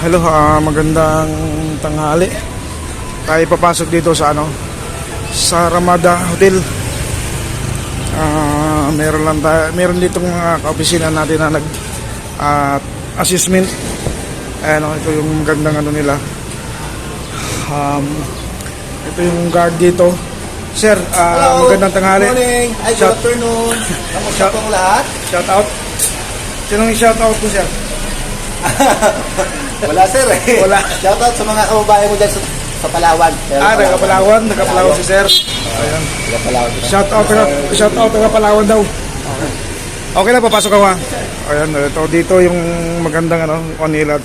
Hello, magandang tanghali. Tayo papasok dito sa sa Ramada Hotel. Meron ditong mga kaopisina natin na nag assessment. Ito yung magandang nila. Ito yung guard dito. Sir, magandang tanghali. Good morning. Ay, good afternoon. Kamusta pong lahat? Shout out. Sinong i-shout out ko, sir? Wala, sir. Wala. Shout out sa mga kababayan mo dyan sa Palawan. Nagka-Palawan si sir. Ayan. Nagka-Palawan. Shout out nagka-Palawan daw. Okay. Okay na, papasok ka, ha? Ayan, dito yung magandang Manila.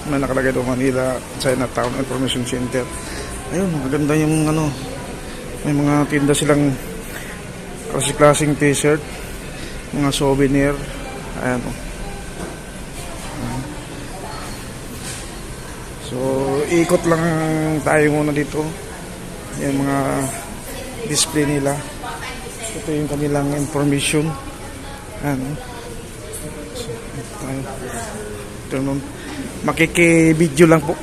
May nakalagay doon, Manila Chinatown Information Center. Ayun, maganda yung may mga tinda silang klaseng t-shirt, mga souvenir. Ayan. So, ikot lang tayo muna dito. Yung mga display nila. Ito yung kanilang information. Ayan. So, ito tayo. Ito nun. Makiki-video lang po.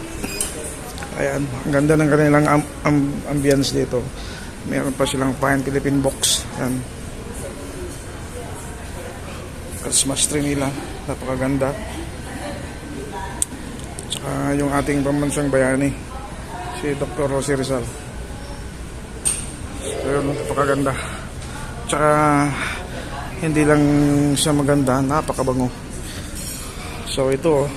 Ayan. Ang ganda ng kanilang ambience dito. Meron pa silang Fine Philippine box. Ayan. Christmas tree nila. Napakaganda. Yung ating pambansang bayani, si Dr. Jose Rizal. Ayun, napakaganda. Tsaka hindi lang siya maganda, napakabango. So ito,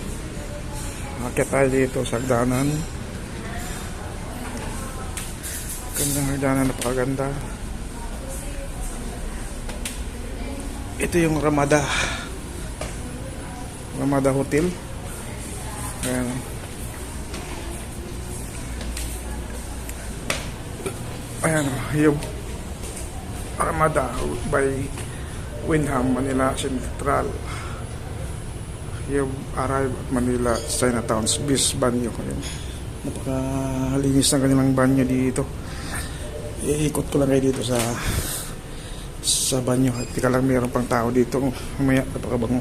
akit tayo dito sa hagdanan. Gandang hagdanan, napakaganda. Ito yung Ramada Hotel. Ayan. Ayan, yung Ramada by Windham, Manila Central. Yung arrive at Manila Chinatown bis banyo. Ayan. Napakalinis ng kanilang banyo dito. Iikot ko lang kayo dito sa banyo. At tika lang, mayroon pang tao dito. Mamaya, napakabango.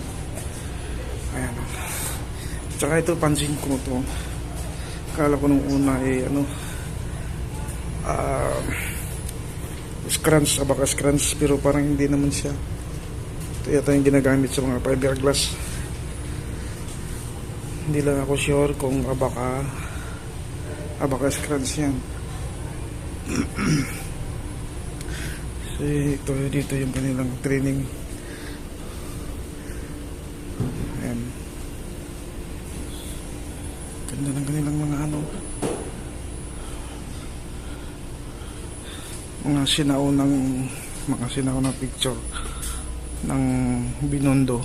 Ayan. Tsaka ito, pansin ko ito. Akala ko nung una scrunch, abacus scrunch, pero parang hindi naman siya. Ito yata yung ginagamit sa mga fiberglass. Hindi lang ako sure kung abacus scrunch yan. So, dito yung kanilang training. Ayan. Ganda ng kanilang mga sinaunang picture ng Binondo.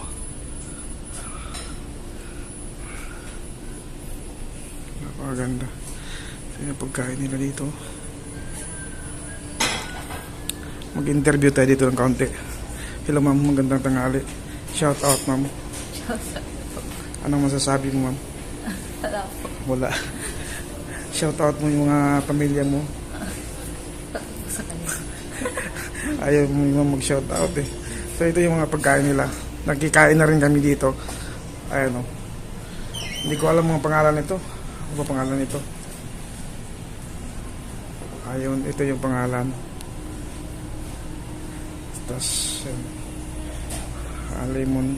Napakaganda. Ito yung pagkain nila dito. Mag-interview tayo dito ng kaunti. Hello ma'am, magandang tanghali. Shout out ma'am. Anong masasabi mo ma'am? Wala po. Wala. Shout out mo yung mga pamilya mo. Sa kanila. Ayaw mo yung mag-shout out eh. So ito yung mga pagkain nila. Nagkikain na rin kami dito. Ayan o. Hindi ko alam mga pangalan nito. Ano ba pangalan nito? Ayun, ito yung pangalan. Tapos lemon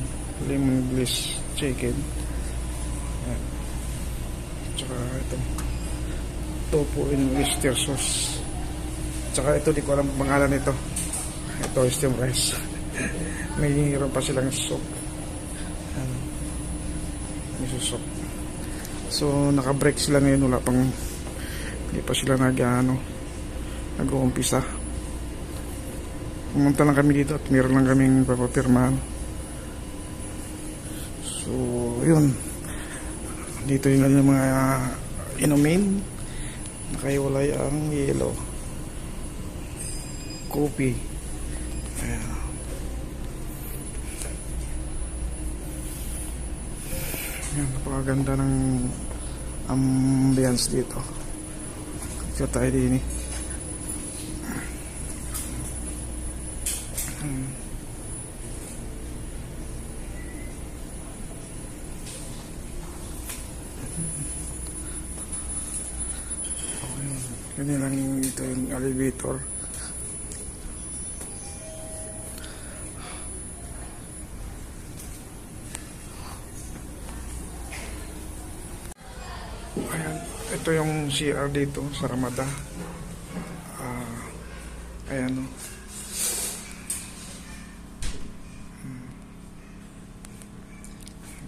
bliss chicken. Ayan. Tsaka ito tofu in oyster sauce. Tsaka ito, di ko alam pangalan nito. Ito steam rice. May hinihiram pa silang soup. Miso soup. So naka-break sila ngayon. Wala pang, hindi pa sila nag-uumpisa. Pumunta lang kami dito at meron lang kaming papapirmahan. So yun, dito yung mga inumin. Nakaiwalay ang yellow coffee. Ayan. Ayan, napakaganda ng ambience dito. Kaya tayo din eh. Ganyan lang ito yung elevator. Ayan, ito yung CR dito sa Ramada. Ayan o.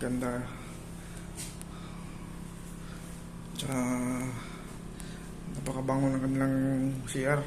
Ganda. Tsaka napakabango ng kanilang CR.